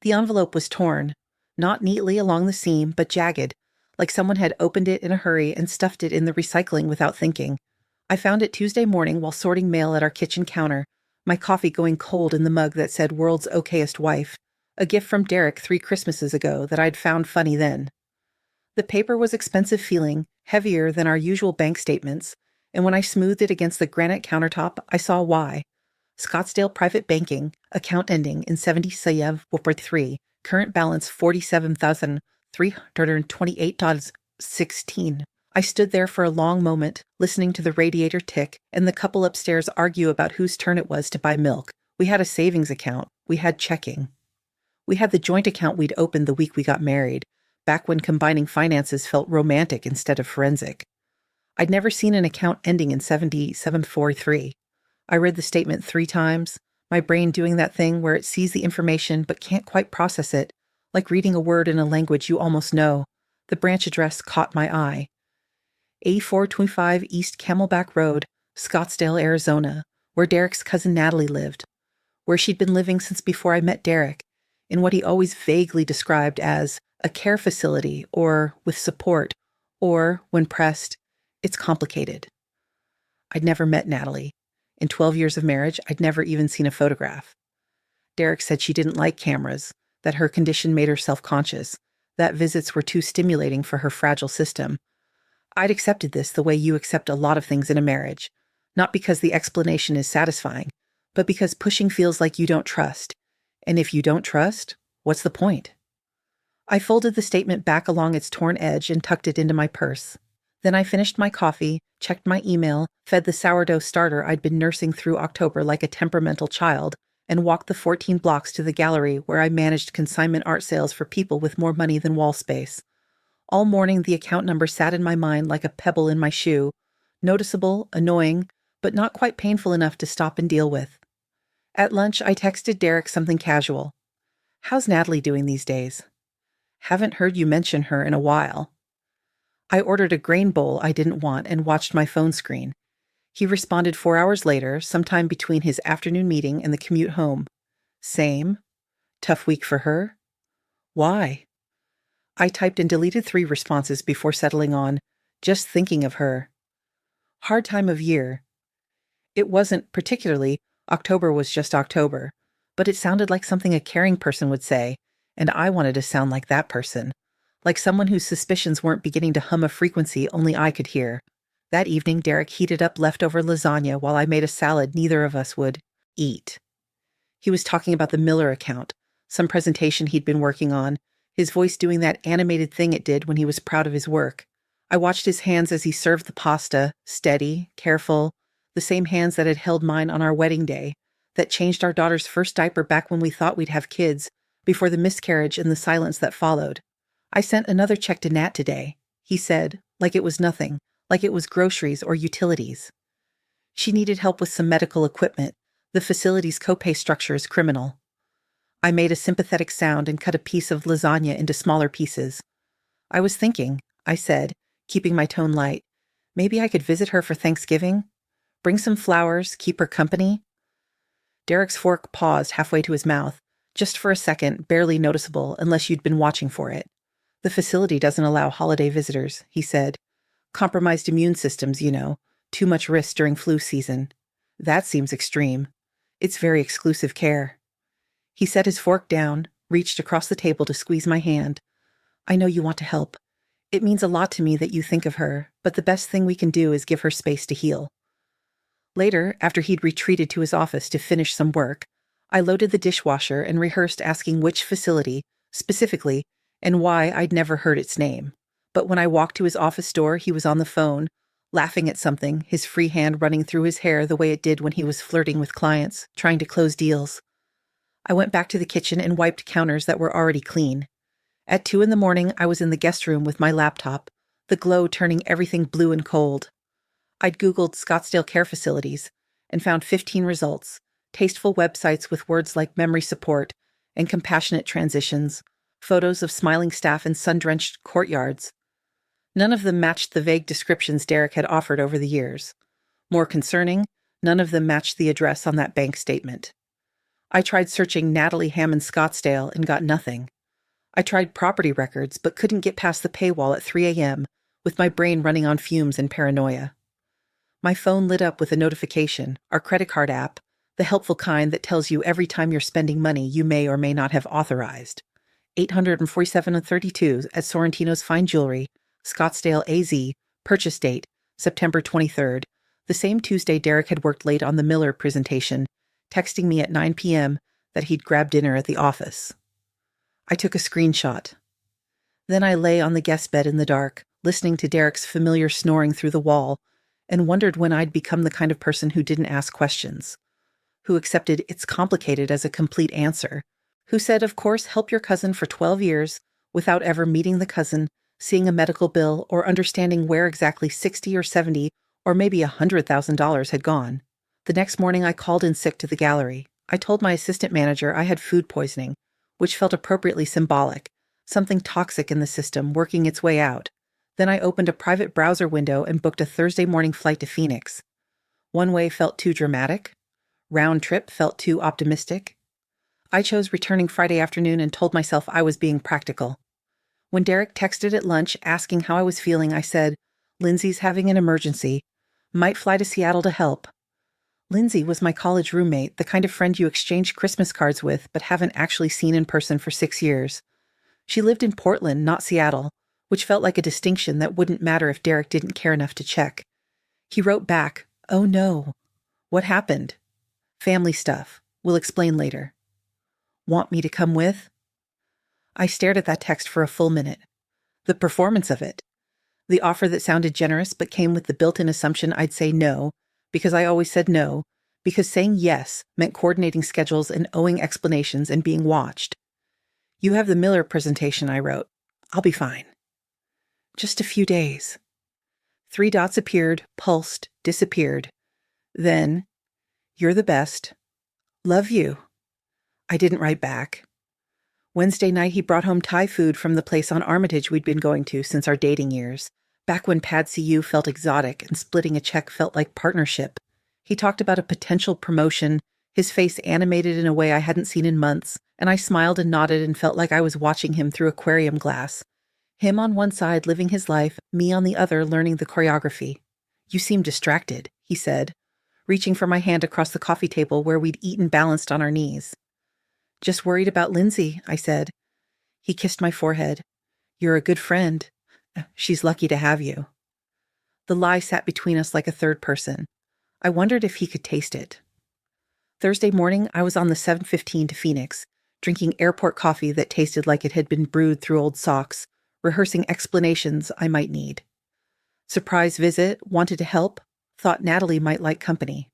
The envelope was torn, not neatly along the seam, but jagged, like someone had opened it in a hurry and stuffed it in the recycling without thinking. I found it Tuesday morning while sorting mail at our kitchen counter, my coffee going cold in the mug that said "World's Okayest Wife," a gift from Derek 3 Christmases ago that I'd found funny then. The paper was expensive feeling, heavier than our usual bank statements, and when I smoothed it against the granite countertop, I saw why. Scottsdale Private Banking, account ending in 7743, current balance $47,328.16. I stood there for a long moment, listening to the radiator tick and the couple upstairs argue about whose turn it was to buy milk. We had a savings account. We had checking. We had the joint account we'd opened the week we got married, back when combining finances felt romantic instead of forensic. I'd never seen an account ending in 7743. I read the statement 3 times, my brain doing that thing where it sees the information but can't quite process it, like reading a word in a language you almost know. The branch address caught my eye. 8425 East Camelback Road, Scottsdale, Arizona, where Derek's cousin Natalie lived, where she'd been living since before I met Derek, in what he always vaguely described as a care facility or with support, or, when pressed, it's complicated. I'd never met Natalie. In 12 years of marriage, I'd never even seen a photograph. Derek said she didn't like cameras, that her condition made her self-conscious, that visits were too stimulating for her fragile system. I'd accepted this the way you accept a lot of things in a marriage, not because the explanation is satisfying, but because pushing feels like you don't trust. And if you don't trust, what's the point? I folded the statement back along its torn edge and tucked it into my purse. Then I finished my coffee, checked my email, fed the sourdough starter I'd been nursing through October like a temperamental child, and walked the 14 blocks to the gallery where I managed consignment art sales for people with more money than wall space. All morning the account number sat in my mind like a pebble in my shoe, noticeable, annoying, but not quite painful enough to stop and deal with. At lunch I texted Derek something casual. "How's Natalie doing these days? Haven't heard you mention her in a while." I ordered a grain bowl I didn't want and watched my phone screen. He responded 4 hours later, sometime between his afternoon meeting and the commute home. Same. Tough week for her? Why? I typed and deleted 3 responses before settling on, just thinking of her. Hard time of year. It wasn't particularly, October was just October, but it sounded like something a caring person would say, and I wanted to sound like that person. Like someone whose suspicions weren't beginning to hum a frequency only I could hear. That evening, Derek heated up leftover lasagna while I made a salad neither of us would eat. He was talking about the Miller account, some presentation he'd been working on, his voice doing that animated thing it did when he was proud of his work. I watched his hands as he served the pasta, steady, careful, the same hands that had held mine on our wedding day, that changed our daughter's first diaper back when we thought we'd have kids, before the miscarriage and the silence that followed. "I sent another check to Nat today," he said, like it was nothing, like it was groceries or utilities. "She needed help with some medical equipment. The facility's copay structure is criminal." I made a sympathetic sound and cut a piece of lasagna into smaller pieces. "I was thinking," I said, keeping my tone light, "maybe I could visit her for Thanksgiving? Bring some flowers, keep her company?" Derek's fork paused halfway to his mouth, just for a second, barely noticeable unless you'd been watching for it. "The facility doesn't allow holiday visitors," he said. "Compromised immune systems, you know. Too much risk during flu season. That seems extreme. It's very exclusive care." He set his fork down, reached across the table to squeeze my hand. "I know you want to help. It means a lot to me that you think of her, but the best thing we can do is give her space to heal." Later, after he'd retreated to his office to finish some work, I loaded the dishwasher and rehearsed asking which facility, specifically, and why I'd never heard its name. But when I walked to his office door, he was on the phone, laughing at something, his free hand running through his hair the way it did when he was flirting with clients, trying to close deals. I went back to the kitchen and wiped counters that were already clean. At 2 in the morning, I was in the guest room with my laptop, the glow turning everything blue and cold. I'd Googled Scottsdale care facilities and found 15 results, tasteful websites with words like memory support and compassionate transitions, photos of smiling staff in sun-drenched courtyards. None of them matched the vague descriptions Derek had offered over the years. More concerning, none of them matched the address on that bank statement. I tried searching Natalie Hammond Scottsdale and got nothing. I tried property records but couldn't get past the paywall at 3 a.m., with my brain running on fumes and paranoia. My phone lit up with a notification, our credit card app, the helpful kind that tells you every time you're spending money you may or may not have authorized. $847.32 at Sorrentino's Fine Jewelry, Scottsdale, AZ, purchase date, September 23rd, the same Tuesday Derek had worked late on the Miller presentation, texting me at 9 p.m. that he'd grab dinner at the office. I took a screenshot. Then I lay on the guest bed in the dark, listening to Derek's familiar snoring through the wall, and wondered when I'd become the kind of person who didn't ask questions, who accepted "it's complicated" as a complete answer, who said, of course, help your cousin for 12 years without ever meeting the cousin, seeing a medical bill, or understanding where exactly 60 or 70 or maybe $100,000 had gone. The next morning I called in sick to the gallery. I told my assistant manager I had food poisoning, which felt appropriately symbolic, something toxic in the system working its way out. Then I opened a private browser window and booked a Thursday morning flight to Phoenix. One way felt too dramatic. Round trip felt too optimistic. I chose returning Friday afternoon and told myself I was being practical. When Derek texted at lunch asking how I was feeling, I said, "Lindsay's having an emergency. Might fly to Seattle to help." Lindsay was my college roommate, the kind of friend you exchange Christmas cards with but haven't actually seen in person for 6 years. She lived in Portland, not Seattle, which felt like a distinction that wouldn't matter if Derek didn't care enough to check. He wrote back, "Oh no. What happened?" "Family stuff. We'll explain later." "Want me to come with?" I stared at that text for a full minute. The performance of it. The offer that sounded generous but came with the built-in assumption I'd say no, because I always said no, because saying yes meant coordinating schedules and owing explanations and being watched. "You have the Miller presentation," I wrote. "I'll be fine." Just a few days. 3 dots appeared, pulsed, disappeared. Then, "You're the best. Love you." I didn't write back. Wednesday night he brought home Thai food from the place on Armitage we'd been going to since our dating years, back when Pad CU felt exotic and splitting a check felt like partnership. He talked about a potential promotion, his face animated in a way I hadn't seen in months, and I smiled and nodded and felt like I was watching him through aquarium glass. Him on one side living his life, me on the other learning the choreography. "You seem distracted," he said, reaching for my hand across the coffee table where we'd eaten balanced on our knees. "Just worried about Lindsay," I said. He kissed my forehead. "You're a good friend. She's lucky to have you." The lie sat between us like a third person. I wondered if he could taste it. Thursday morning, I was on the 7:15 to Phoenix, drinking airport coffee that tasted like it had been brewed through old socks, rehearsing explanations I might need. Surprise visit, wanted to help, thought Natalie might like company.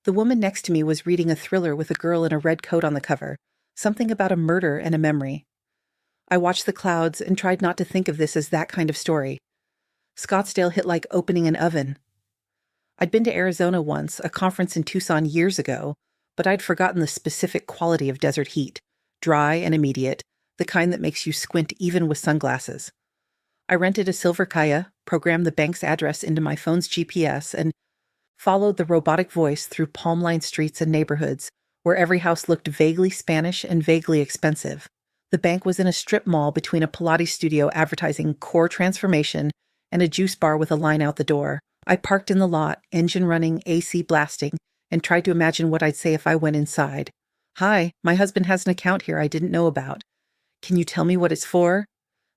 The woman next to me was reading a thriller with a girl in a red coat on the cover, something about a murder and a memory. I watched the clouds and tried not to think of this as that kind of story. Scottsdale hit like opening an oven. I'd been to Arizona once, a conference in Tucson years ago, but I'd forgotten the specific quality of desert heat, dry and immediate, the kind that makes you squint even with sunglasses. I rented a silver Kaya, programmed the bank's address into my phone's GPS, and followed the robotic voice through palm-lined streets and neighborhoods where every house looked vaguely Spanish and vaguely expensive. The bank was in a strip mall between a Pilates studio advertising core transformation and a juice bar with a line out the door. I parked in the lot, engine running, AC blasting, and tried to imagine what I'd say if I went inside. "Hi, my husband has an account here I didn't know about. Can you tell me what it's for?"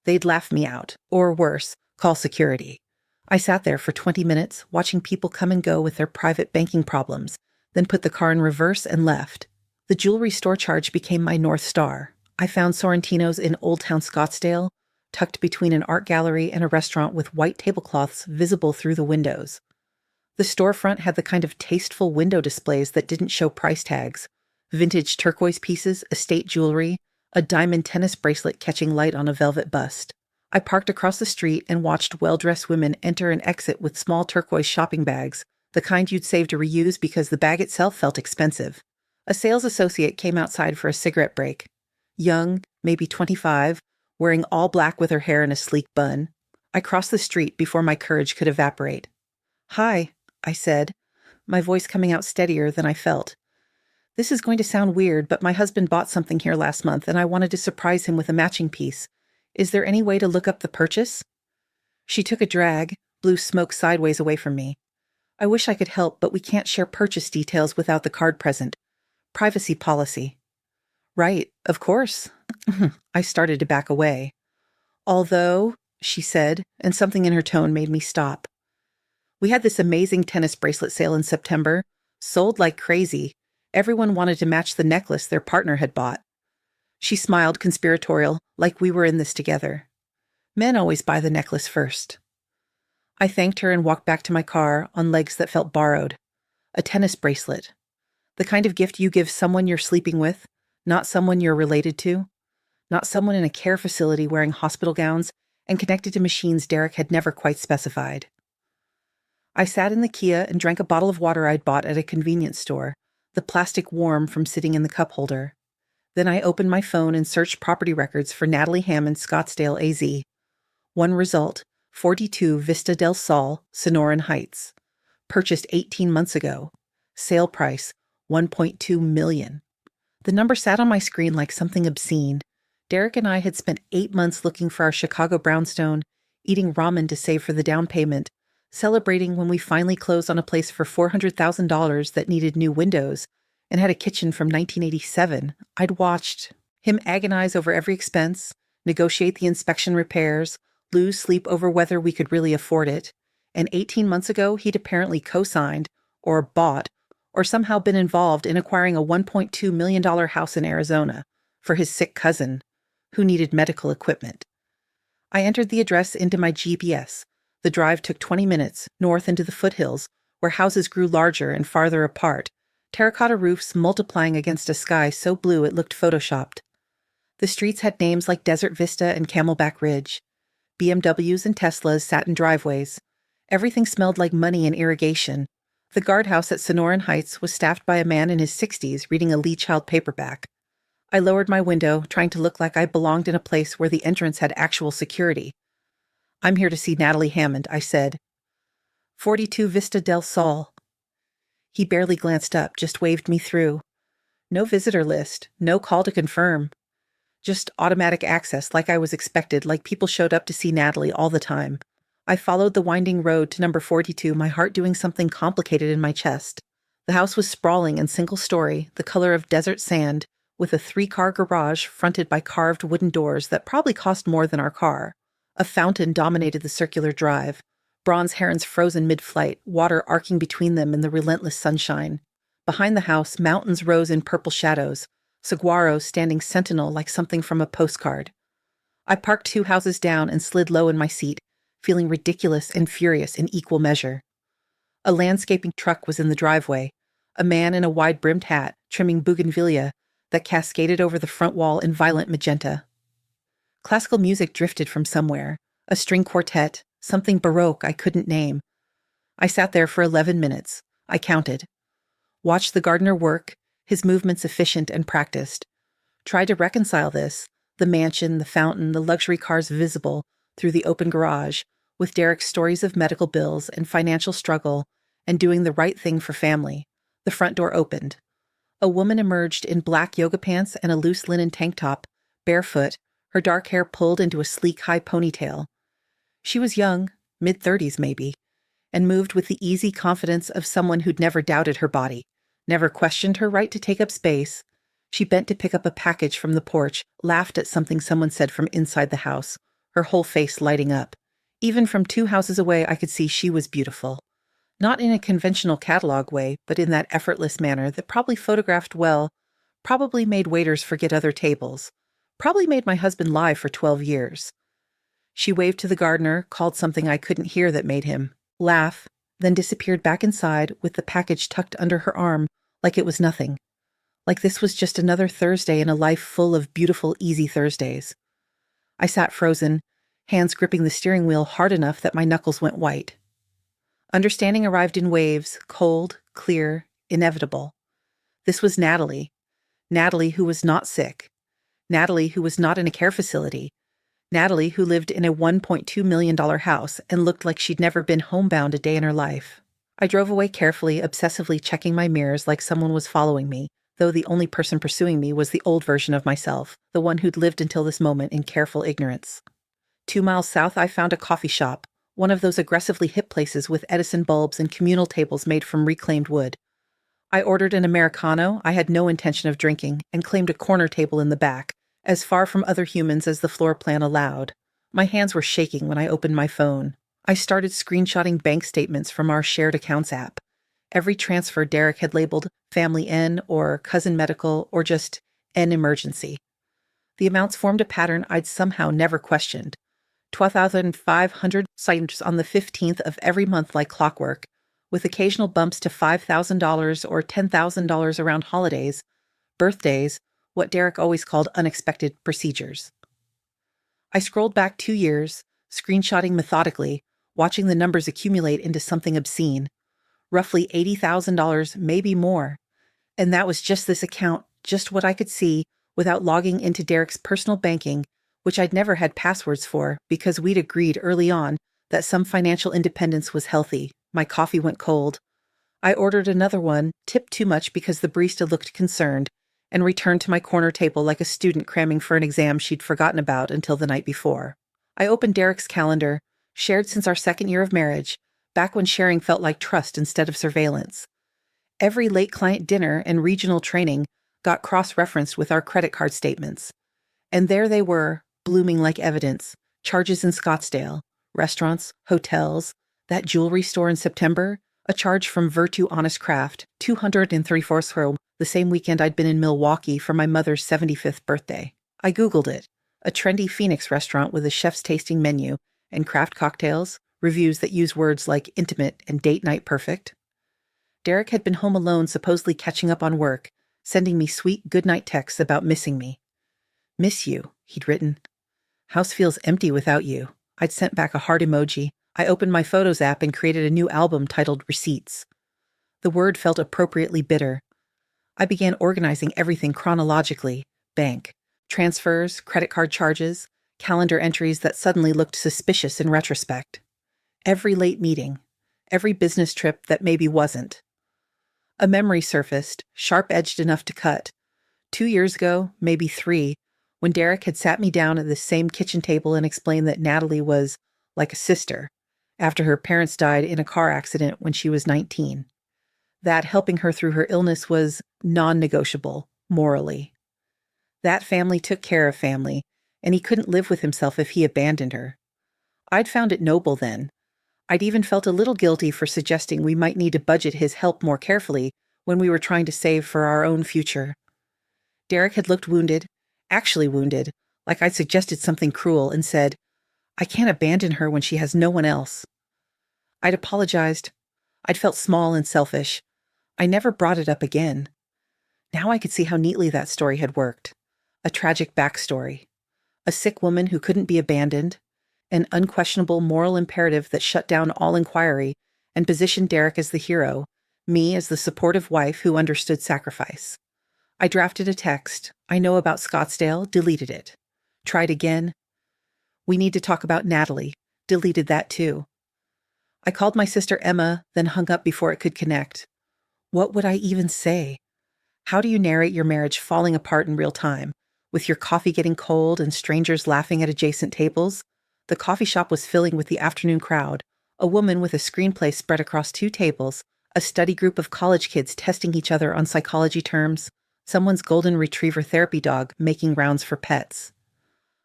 They'd laugh me out, or worse, call security. I sat there for 20 minutes, watching people come and go with their private banking problems, then put the car in reverse and left. The jewelry store charge became my North Star. I found Sorrentino's in Old Town Scottsdale, tucked between an art gallery and a restaurant with white tablecloths visible through the windows. The storefront had the kind of tasteful window displays that didn't show price tags. Vintage turquoise pieces, estate jewelry, a diamond tennis bracelet catching light on a velvet bust. I parked across the street and watched well-dressed women enter and exit with small turquoise shopping bags, the kind you'd save to reuse because the bag itself felt expensive. A sales associate came outside for a cigarette break. Young, maybe 25, wearing all black with her hair in a sleek bun. I crossed the street before my courage could evaporate. "Hi," I said, my voice coming out steadier than I felt. This is going to sound weird, but my husband bought something here last month and I wanted to surprise him with a matching piece. Is there any way to look up the purchase? She took a drag, blew smoke sideways away from me. I wish I could help, but we can't share purchase details without the card present. Privacy policy. Right, of course. I started to back away. Although, she said, and something in her tone made me stop. We had this amazing tennis bracelet sale in September, sold like crazy. Everyone wanted to match the necklace their partner had bought. She smiled conspiratorial, like we were in this together. Men always buy the necklace first. I thanked her and walked back to my car on legs that felt borrowed. A tennis bracelet. The kind of gift you give someone you're sleeping with, not someone you're related to, not someone in a care facility wearing hospital gowns and connected to machines Derek had never quite specified. I sat in the Kia and drank a bottle of water I'd bought at a convenience store, the plastic warm from sitting in the cup holder. Then I opened my phone and searched property records for Natalie Hammond, Scottsdale, AZ. One result, 42 Vista del Sol, Sonoran Heights. Purchased 18 months ago. Sale price, $1.2 million. The number sat on my screen like something obscene. Derek and I had spent 8 months looking for our Chicago brownstone, eating ramen to save for the down payment, celebrating when we finally closed on a place for $400,000 that needed new windows and had a kitchen from 1987. I'd watched him agonize over every expense, negotiate the inspection repairs, lose sleep over whether we could really afford it, and 18 months ago he'd apparently co-signed, or bought, or somehow been involved in acquiring a $1.2 million house in Arizona for his sick cousin, who needed medical equipment. I entered the address into my GPS. The drive took 20 minutes, north into the foothills, where houses grew larger and farther apart, terracotta roofs multiplying against a sky so blue it looked photoshopped. The streets had names like Desert Vista and Camelback Ridge. BMWs and Teslas sat in driveways. Everything smelled like money and irrigation. The guardhouse at Sonoran Heights was staffed by a man in his 60s reading a Lee Child paperback. I lowered my window, trying to look like I belonged in a place where the entrance had actual security. I'm here to see Natalie Hammond, I said. 42 Vista del Sol. He barely glanced up, just waved me through. No visitor list, no call to confirm. Just automatic access like I was expected, like people showed up to see Natalie all the time. I followed the winding road to number 42, my heart doing something complicated in my chest. The house was sprawling and single-story, the color of desert sand, with a 3-car garage fronted by carved wooden doors that probably cost more than our car. A fountain dominated the circular drive, bronze herons frozen mid-flight, water arcing between them in the relentless sunshine. Behind the house, mountains rose in purple shadows, saguaros standing sentinel like something from a postcard. I parked 2 houses down and slid low in my seat, feeling ridiculous and furious in equal measure. A landscaping truck was in the driveway, a man in a wide-brimmed hat trimming bougainvillea that cascaded over the front wall in violent magenta. Classical music drifted from somewhere, a string quartet, something Baroque I couldn't name. I sat there for 11 minutes. I counted. Watched the gardener work, his movements efficient and practiced. Tried to reconcile this, the mansion, the fountain, the luxury cars visible through the open garage, with Derek's stories of medical bills and financial struggle and doing the right thing for family. The front door opened. A woman emerged in black yoga pants and a loose linen tank top, barefoot, her dark hair pulled into a sleek high ponytail. She was young, mid-30s maybe, and moved with the easy confidence of someone who'd never doubted her body, never questioned her right to take up space. She bent to pick up a package from the porch, laughed at something someone said from inside the house, her whole face lighting up. Even from 2 houses away, I could see she was beautiful. Not in a conventional catalog way, but in that effortless manner that probably photographed well, probably made waiters forget other tables, probably made my husband lie for 12 years. She waved to the gardener, called something I couldn't hear that made him laugh, then disappeared back inside with the package tucked under her arm like it was nothing. Like this was just another Thursday in a life full of beautiful, easy Thursdays. I sat frozen, hands gripping the steering wheel hard enough that my knuckles went white. Understanding arrived in waves, cold, clear, inevitable. This was Natalie. Natalie who was not sick. Natalie who was not in a care facility. Natalie who lived in a $1.2 million house and looked like she'd never been homebound a day in her life. I drove away carefully, obsessively checking my mirrors like someone was following me, though the only person pursuing me was the old version of myself, the one who'd lived until this moment in careful ignorance. 2 miles south, I found a coffee shop, one of those aggressively hip places with Edison bulbs and communal tables made from reclaimed wood. I ordered an Americano I had no intention of drinking and claimed a corner table in the back, as far from other humans as the floor plan allowed. My hands were shaking when I opened my phone. I started screenshotting bank statements from our shared accounts app. Every transfer Derek had labeled Family N or Cousin Medical or just N Emergency. The amounts formed a pattern I'd somehow never questioned. 12,500 signs on the 15th of every month like clockwork, with occasional bumps to $5,000 or $10,000 around holidays, birthdays, what Derek always called unexpected procedures. I scrolled back 2 years, screenshotting methodically, watching the numbers accumulate into something obscene. Roughly $80,000, maybe more. And that was just this account, just what I could see without logging into Derek's personal banking, which I'd never had passwords for because we'd agreed early on that some financial independence was healthy. My coffee went cold. I ordered another one, tipped too much because the barista looked concerned, and returned to my corner table like a student cramming for an exam she'd forgotten about until the night before. I opened Derek's calendar, shared since our 2nd year of marriage, back when sharing felt like trust instead of surveillance. Every late client dinner and regional training got cross-referenced with our credit card statements. And there they were, blooming like evidence, charges in Scottsdale, restaurants, hotels, that jewelry store in September, a charge from Virtu Honest Craft, 234th Row, the same weekend I'd been in Milwaukee for my mother's 75th birthday. I Googled it, a trendy Phoenix restaurant with a chef's tasting menu and craft cocktails, reviews that use words like intimate and date night perfect. Derek had been home alone, supposedly catching up on work, sending me sweet goodnight texts about missing me. "Miss you," he'd written. "House feels empty without you." I'd sent back a heart emoji. I opened my Photos app and created a new album titled Receipts. The word felt appropriately bitter. I began organizing everything chronologically: bank, transfers, credit card charges, calendar entries that suddenly looked suspicious in retrospect. Every late meeting, every business trip that maybe wasn't. A memory surfaced, sharp-edged enough to cut. 2 years ago, maybe 3, when Derek had sat me down at the same kitchen table and explained that Natalie was like a sister, after her parents died in a car accident when she was 19. That helping her through her illness was non-negotiable, morally. That family took care of family, and he couldn't live with himself if he abandoned her. I'd found it noble then. I'd even felt a little guilty for suggesting we might need to budget his help more carefully when we were trying to save for our own future. Derek had looked wounded, actually wounded, like I'd suggested something cruel, and said, "I can't abandon her when she has no one else." I'd apologized. I'd felt small and selfish. I never brought it up again. Now I could see how neatly that story had worked. A tragic backstory. A sick woman who couldn't be abandoned. An unquestionable moral imperative that shut down all inquiry and positioned Derek as the hero, me as the supportive wife who understood sacrifice. I drafted a text. I know about Scottsdale, deleted it. Tried again. We need to talk about Natalie. Deleted that too. I called my sister Emma, then hung up before it could connect. What would I even say? How do you narrate your marriage falling apart in real time, with your coffee getting cold and strangers laughing at adjacent tables? The coffee shop was filling with the afternoon crowd, a woman with a screenplay spread across 2 tables, a study group of college kids testing each other on psychology terms, someone's golden retriever therapy dog making rounds for pets.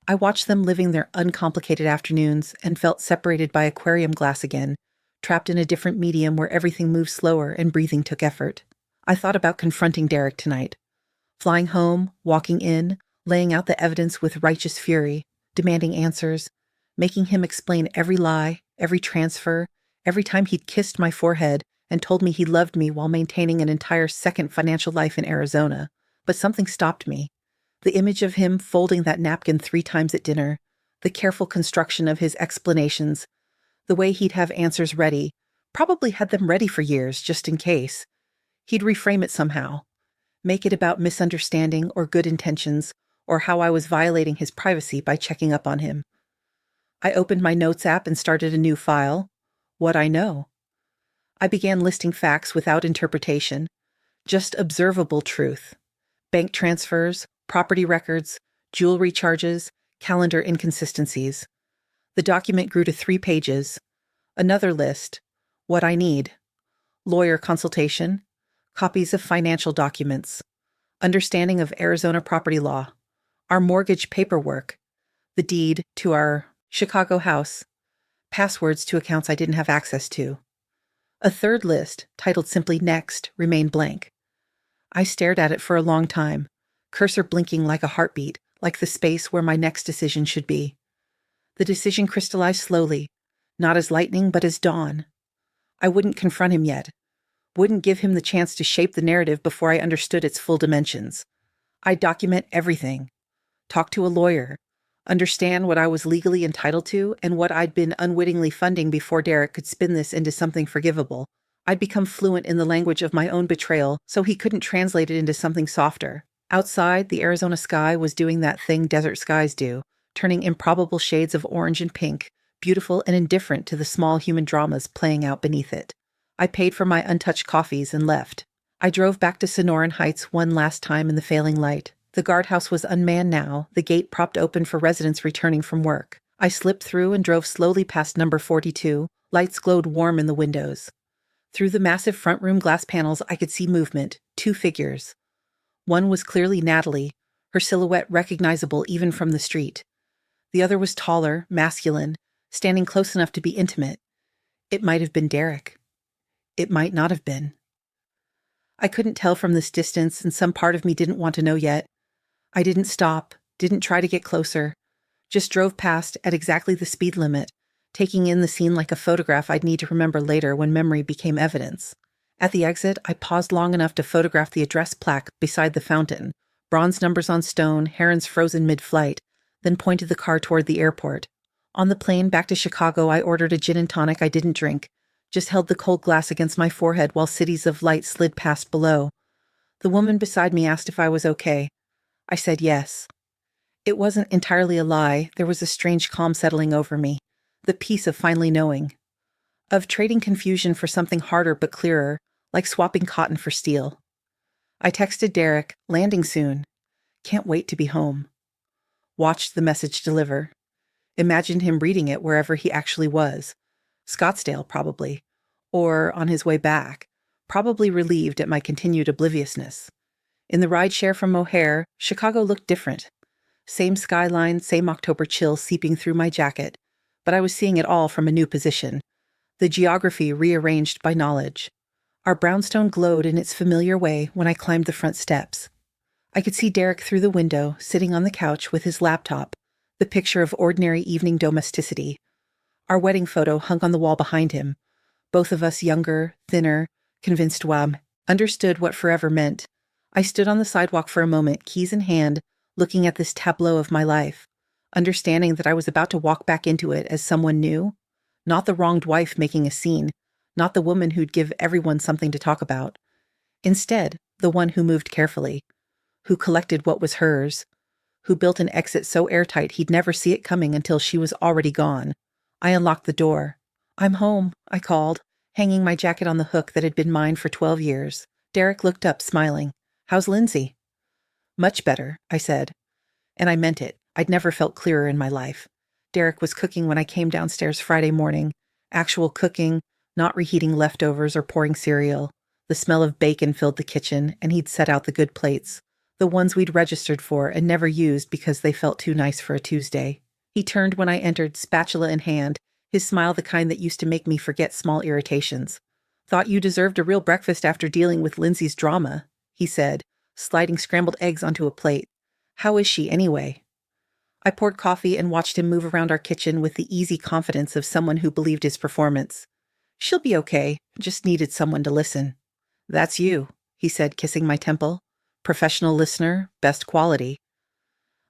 I watched them living their uncomplicated afternoons and felt separated by aquarium glass again, trapped in a different medium where everything moved slower and breathing took effort. I thought about confronting Derek tonight. Flying home, walking in, laying out the evidence with righteous fury, demanding answers, making him explain every lie, every transfer, every time he'd kissed my forehead and told me he loved me while maintaining an entire second financial life in Arizona. But something stopped me. The image of him folding that napkin 3 times at dinner, the careful construction of his explanations, the way he'd have answers ready, probably had them ready for years, just in case. He'd reframe it somehow, make it about misunderstanding or good intentions, or how I was violating his privacy by checking up on him. I opened my notes app and started a new file. What I know. I began listing facts without interpretation. just observable truth. Bank transfers, property records, jewelry charges, calendar inconsistencies. The document grew to 3 pages. Another list. What I need. Lawyer consultation. Copies of financial documents. Understanding of Arizona property law. Our mortgage paperwork. The deed to our Chicago house. Passwords to accounts I didn't have access to. A third list, titled simply Next, remained blank. I stared at it for a long time, cursor blinking like a heartbeat, like the space where my next decision should be. The decision crystallized slowly, not as lightning but as dawn. I wouldn't confront him yet, wouldn't give him the chance to shape the narrative before I understood its full dimensions. I'd document everything, talk to a lawyer, understand what I was legally entitled to and what I'd been unwittingly funding before Derek could spin this into something forgivable. I'd become fluent in the language of my own betrayal so he couldn't translate it into something softer. Outside, the Arizona sky was doing that thing desert skies do, turning improbable shades of orange and pink, beautiful and indifferent to the small human dramas playing out beneath it. I paid for my untouched coffees and left. I drove back to Sonoran Heights one last time in the failing light. The guardhouse was unmanned now, the gate propped open for residents returning from work. I slipped through and drove slowly past number 42. Lights glowed warm in the windows. Through the massive front room glass panels, I could see movement, 2 figures. One was clearly Natalie, her silhouette recognizable even from the street. The other was taller, masculine, standing close enough to be intimate. It might have been Derek. It might not have been. I couldn't tell from this distance, and some part of me didn't want to know yet. I didn't stop, didn't try to get closer, just drove past at exactly the speed limit, taking in the scene like a photograph I'd need to remember later when memory became evidence. At the exit, I paused long enough to photograph the address plaque beside the fountain, bronze numbers on stone, herons frozen mid-flight, then pointed the car toward the airport. On the plane back to Chicago, I ordered a gin and tonic I didn't drink, just held the cold glass against my forehead while cities of light slid past below. The woman beside me asked if I was okay. I said yes. It wasn't entirely a lie. There was a strange calm settling over me, the peace of finally knowing, of trading confusion for something harder but clearer, like swapping cotton for steel. I texted Derek, landing soon. Can't wait to be home. Watched the message deliver. Imagined him reading it wherever he actually was. Scottsdale, probably. Or on his way back, probably relieved at my continued obliviousness. In the rideshare from Mohair, Chicago looked different. Same skyline, same October chill seeping through my jacket, but I was seeing it all from a new position. The geography rearranged by knowledge. Our brownstone glowed in its familiar way when I climbed the front steps. I could see Derek through the window, sitting on the couch with his laptop, the picture of ordinary evening domesticity. Our wedding photo hung on the wall behind him. Both of us younger, thinner, convinced Wam understood what forever meant. I stood on the sidewalk for a moment, keys in hand, looking at this tableau of my life, understanding that I was about to walk back into it as someone new, not the wronged wife making a scene, not the woman who'd give everyone something to talk about. Instead, the one who moved carefully, who collected what was hers, who built an exit so airtight he'd never see it coming until she was already gone. I unlocked the door. "I'm home," I called, hanging my jacket on the hook that had been mine for 12 years. Derek looked up, smiling. "How's Lindsay?" "Much better," I said. And I meant it. I'd never felt clearer in my life. Derek was cooking when I came downstairs Friday morning. Actual cooking, not reheating leftovers or pouring cereal. The smell of bacon filled the kitchen, and he'd set out the good plates, the ones we'd registered for and never used because they felt too nice for a Tuesday. He turned when I entered, spatula in hand, his smile the kind that used to make me forget small irritations. "Thought you deserved a real breakfast after dealing with Lindsay's drama," he said, sliding scrambled eggs onto a plate. "How is she, anyway?" I poured coffee and watched him move around our kitchen with the easy confidence of someone who believed his performance. "She'll be okay, just needed someone to listen." "That's you," he said, kissing my temple. "Professional listener, best quality."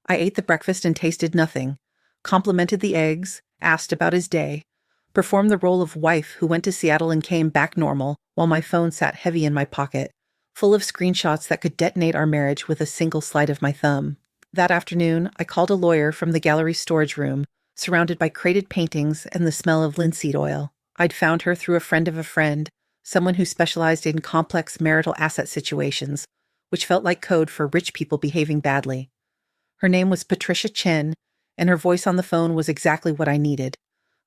I ate the breakfast and tasted nothing, complimented the eggs, asked about his day, performed the role of wife who went to Seattle and came back normal while my phone sat heavy in my pocket, full of screenshots that could detonate our marriage with a single slide of my thumb. That afternoon, I called a lawyer from the gallery storage room, surrounded by crated paintings and the smell of linseed oil. I'd found her through a friend of a friend, someone who specialized in complex marital asset situations, which felt like code for rich people behaving badly. Her name was Patricia Chen, and her voice on the phone was exactly what I needed.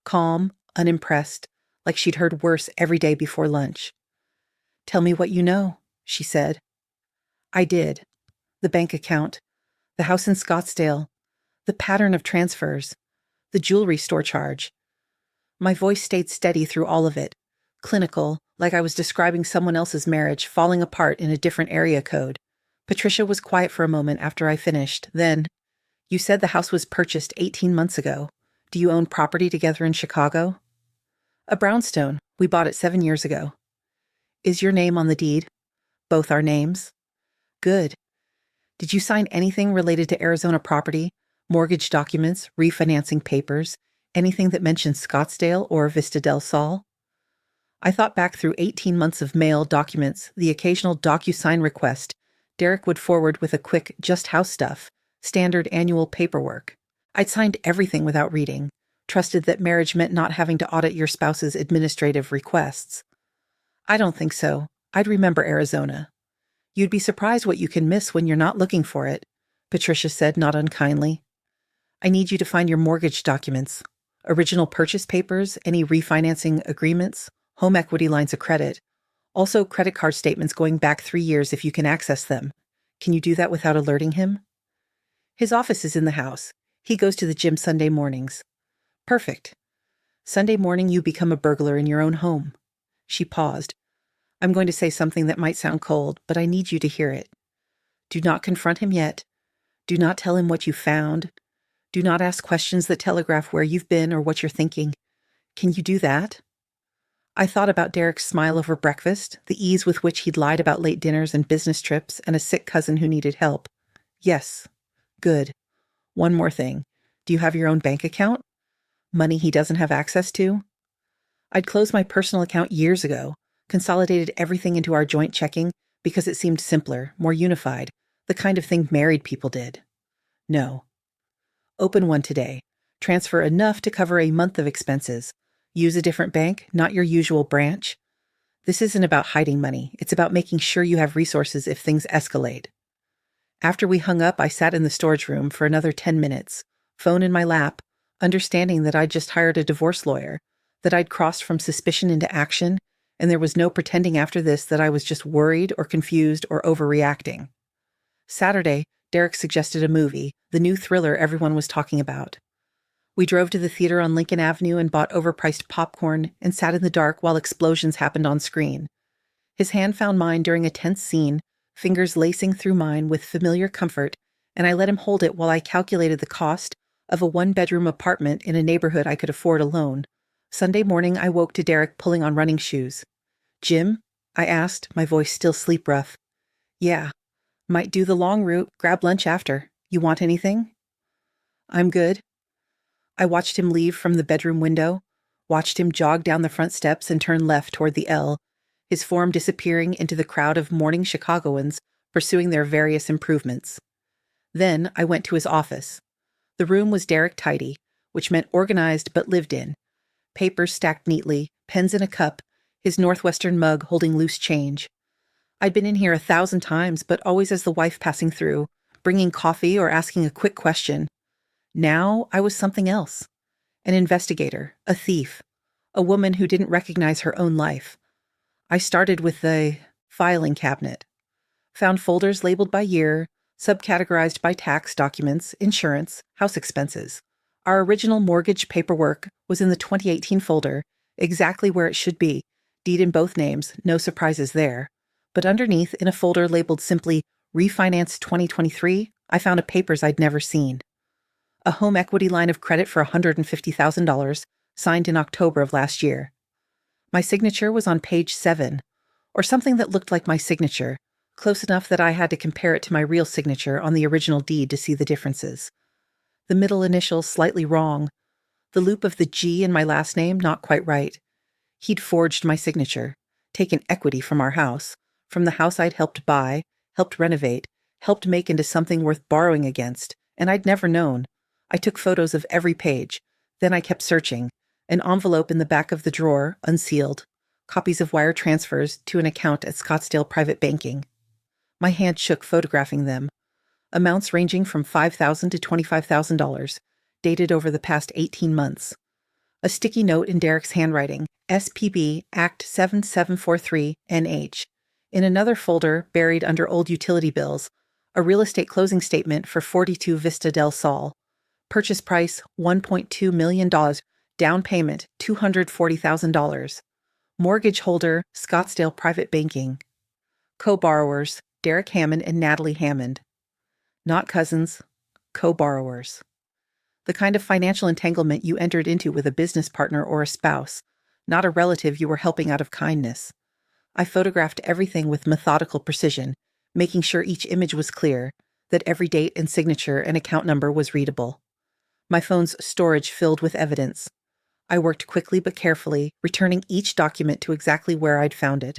Calm, unimpressed, like she'd heard worse every day before lunch. "Tell me what you know," she said. I did. The bank account, the house in Scottsdale, the pattern of transfers, the jewelry store charge. My voice stayed steady through all of it, clinical, like I was describing someone else's marriage falling apart in a different area code. Patricia was quiet for a moment after I finished. Then, "You said the house was purchased 18 months ago. Do you own property together in Chicago?" "A brownstone. We bought it 7 years ago." "Is your name on the deed?" "Both our names." "Good. Did you sign anything related to Arizona property, mortgage documents, refinancing papers, anything that mentioned Scottsdale or Vista del Sol?" I thought back through 18 months of mail, documents, the occasional DocuSign request Derek would forward with a quick "just house stuff," standard annual paperwork. I'd signed everything without reading, trusted that marriage meant not having to audit your spouse's administrative requests. "I don't think so. I'd remember Arizona." "You'd be surprised what you can miss when you're not looking for it," Patricia said, not unkindly. "I need you to find your mortgage documents, original purchase papers, any refinancing agreements, home equity lines of credit, also credit card statements going back 3 years if you can access them. Can you do that without alerting him?" "His office is in the house. He goes to the gym Sunday mornings." "Perfect. Sunday morning you become a burglar in your own home." She paused. "I'm going to say something that might sound cold, but I need you to hear it. Do not confront him yet. Do not tell him what you found. Do not ask questions that telegraph where you've been or what you're thinking. Can you do that?" I thought about Derek's smile over breakfast, the ease with which he'd lied about late dinners and business trips and a sick cousin who needed help. "Yes." "Good. One more thing. Do you have your own bank account? Money he doesn't have access to?" I'd closed my personal account years ago, consolidated everything into our joint checking because it seemed simpler, more unified, the kind of thing married people did. "No." "Open one today. Transfer enough to cover a month of expenses. Use a different bank, not your usual branch. This isn't about hiding money. It's about making sure you have resources if things escalate." After we hung up, I sat in the storage room for another 10 minutes, phone in my lap, understanding that I'd just hired a divorce lawyer, that I'd crossed from suspicion into action, and there was no pretending after this that I was just worried or confused or overreacting. Saturday, Derek suggested a movie, the new thriller everyone was talking about. We drove to the theater on Lincoln Avenue and bought overpriced popcorn and sat in the dark while explosions happened on screen. His hand found mine during a tense scene, fingers lacing through mine with familiar comfort, and I let him hold it while I calculated the cost of a one-bedroom apartment in a neighborhood I could afford alone. Sunday morning, I woke to Derek pulling on running shoes. "Gym?" I asked, my voice still sleep-rough. "Yeah. Might do the long route, grab lunch after. You want anything?" "I'm good." I watched him leave from the bedroom window, watched him jog down the front steps and turn left toward the L, his form disappearing into the crowd of morning Chicagoans pursuing their various improvements. Then I went to his office. The room was Derek tidy, which meant organized but lived in. Papers stacked neatly, pens in a cup, his Northwestern mug holding loose change. I'd been in here 1,000 times, but always as the wife passing through, bringing coffee or asking a quick question. Now I was something else. An investigator, a thief, a woman who didn't recognize her own life. I started with the filing cabinet. Found folders labeled by year, subcategorized by tax documents, insurance, house expenses. Our original mortgage paperwork was in the 2018 folder, exactly where it should be, deed in both names, no surprises there. But underneath, in a folder labeled simply Refinance 2023, I found a papers I'd never seen. A home equity line of credit for $150,000, signed in October of last year. My signature was on page 7, or something that looked like my signature, close enough that I had to compare it to my real signature on the original deed to see the differences. The middle initial slightly wrong, the loop of the G in my last name not quite right. He'd forged my signature, taken equity from our house, from the house I'd helped buy, helped renovate, helped make into something worth borrowing against, and I'd never known. I took photos of every page. Then I kept searching. An envelope in the back of the drawer, unsealed. copies of wire transfers to an account at Scottsdale Private Banking. My hand shook photographing them. Amounts ranging from $5,000 to $25,000, dated over the past 18 months. A sticky note in Derek's handwriting, SPB Act 7743NH. In another folder, buried under old utility bills, a real estate closing statement for 42 Vista del Sol. Purchase price, $1.2 million. Down payment, $240,000. Mortgage holder, Scottsdale Private Banking. Co-borrowers, Derek Hammond and Natalie Hammond. Not cousins, co-borrowers. The kind of financial entanglement you entered into with a business partner or a spouse, not a relative you were helping out of kindness. I photographed everything with methodical precision, making sure each image was clear, that every date and signature and account number was readable. My phone's storage filled with evidence. I worked quickly but carefully, returning each document to exactly where I'd found it,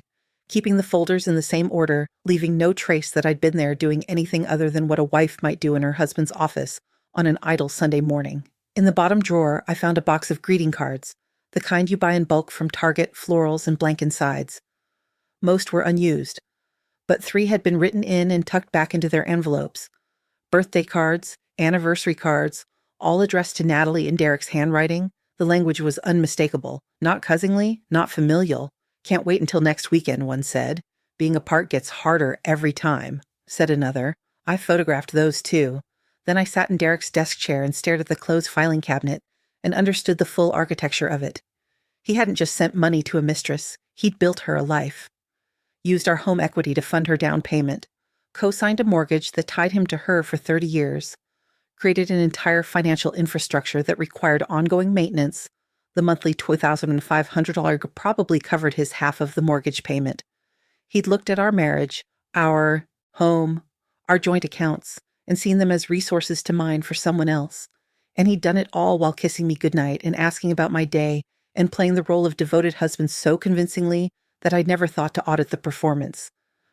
keeping the folders in the same order, leaving no trace that I'd been there doing anything other than what a wife might do in her husband's office on an idle Sunday morning. In the bottom drawer, I found a box of greeting cards, the kind you buy in bulk from Target, florals, and blank insides. Most were unused, but 3 had been written in and tucked back into their envelopes. Birthday cards, anniversary cards, all addressed to Natalie in Derek's handwriting. The language was unmistakable. Not cousinly, not familial. Can't wait until next weekend, one said. Being apart gets harder every time, said another. I photographed those too. Then I sat in Derek's desk chair and stared at the closed filing cabinet and understood the full architecture of it. He hadn't just sent money to a mistress. He'd built her a life. Used our home equity to fund her down payment. Co-signed a mortgage that tied him to her for 30 years. Created an entire financial infrastructure that required ongoing maintenance. The monthly $2,500 probably covered his half of the mortgage payment. He'd looked at our marriage, our home, our joint accounts, and seen them as resources to mine for someone else. And he'd done it all while kissing me goodnight and asking about my day and playing the role of devoted husband so convincingly that I'd never thought to audit the performance.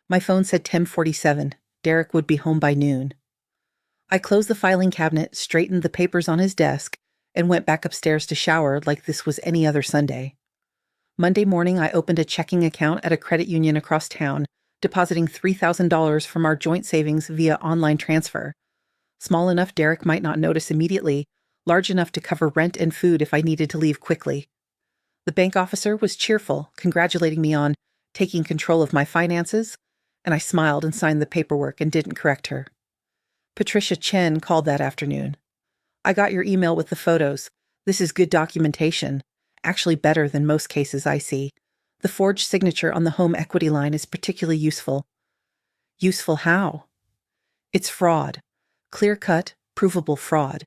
My phone said 10:47. Derek would be home by noon. I closed the filing cabinet, straightened the papers on his desk, and went back upstairs to shower like this was any other Sunday. Monday morning, I opened a checking account at a credit union across town, depositing $3,000 from our joint savings via online transfer. Small enough Derek might not notice immediately, large enough to cover rent and food if I needed to leave quickly. The bank officer was cheerful, congratulating me on taking control of my finances, and I smiled and signed the paperwork and didn't correct her. Patricia Chen called that afternoon. I got your email with the photos. This is good documentation. Actually better than most cases I see. The forged signature on the home equity line is particularly useful. Useful how? It's fraud. Clear-cut, provable fraud,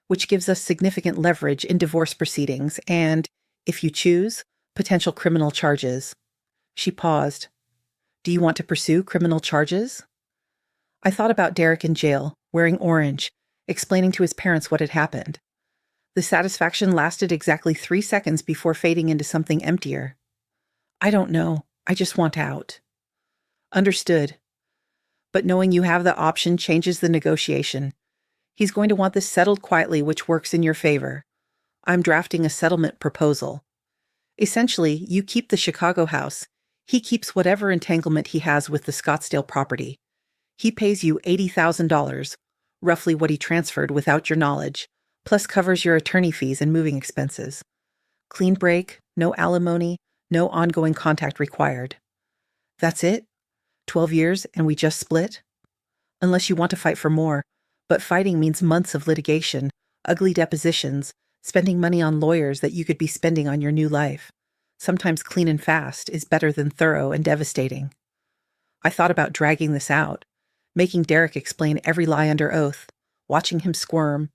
which gives us significant leverage in divorce proceedings and, if you choose, potential criminal charges. She paused. Do you want to pursue criminal charges? I thought about Derek in jail, wearing orange, explaining to his parents what had happened. The satisfaction lasted exactly 3 seconds before fading into something emptier. I don't know. I just want out. Understood. But knowing you have the option changes the negotiation. He's going to want this settled quietly, which works in your favor. I'm drafting a settlement proposal. Essentially, you keep the Chicago house. He keeps whatever entanglement he has with the Scottsdale property. He pays you $80,000, roughly what he transferred without your knowledge, plus covers your attorney fees and moving expenses. Clean break, no alimony, no ongoing contact required. That's it? 12 years and we just split? Unless you want to fight for more, but fighting means months of litigation, ugly depositions, spending money on lawyers that you could be spending on your new life. Sometimes clean and fast is better than thorough and devastating. I thought about dragging this out, making Derek explain every lie under oath, watching him squirm.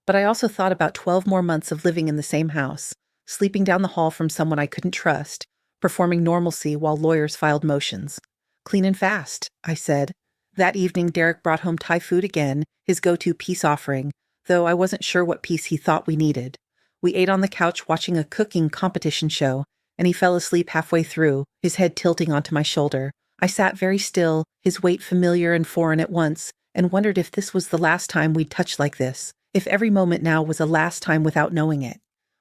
But I also thought about 12 more months of living in the same house, sleeping down the hall from someone I couldn't trust, performing normalcy while lawyers filed motions. Clean and fast, I said. That evening, Derek brought home Thai food again, his go-to peace offering, though I wasn't sure what piece he thought we needed. We ate on the couch watching a cooking competition show, and he fell asleep halfway through, his head tilting onto my shoulder. I sat very still, his weight familiar and foreign at once, and wondered if this was the last time we'd touch like this, if every moment now was a last time without knowing it.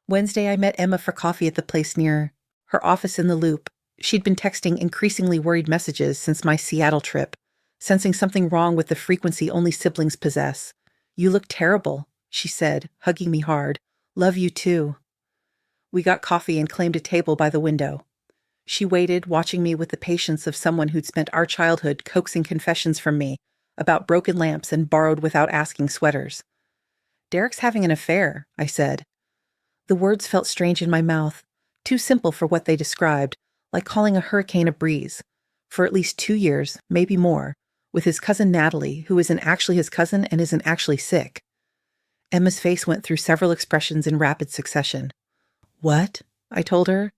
Wednesday, I met Emma for coffee at the place near her office in the Loop. She'd been texting increasingly worried messages since my Seattle trip, sensing something wrong with the frequency only siblings possess. "You look terrible," she said, hugging me hard. "Love you too." We got coffee and claimed a table by the window. She waited, watching me with the patience of someone who'd spent our childhood coaxing confessions from me about broken lamps and borrowed without asking sweaters. "Derek's having an affair," I said. The words felt strange in my mouth, too simple for what they described, like calling a hurricane a breeze. For at least 2 years, maybe more, with his cousin Natalie, who isn't actually his cousin and isn't actually sick. Emma's face went through several expressions in rapid succession. "What?" I told her.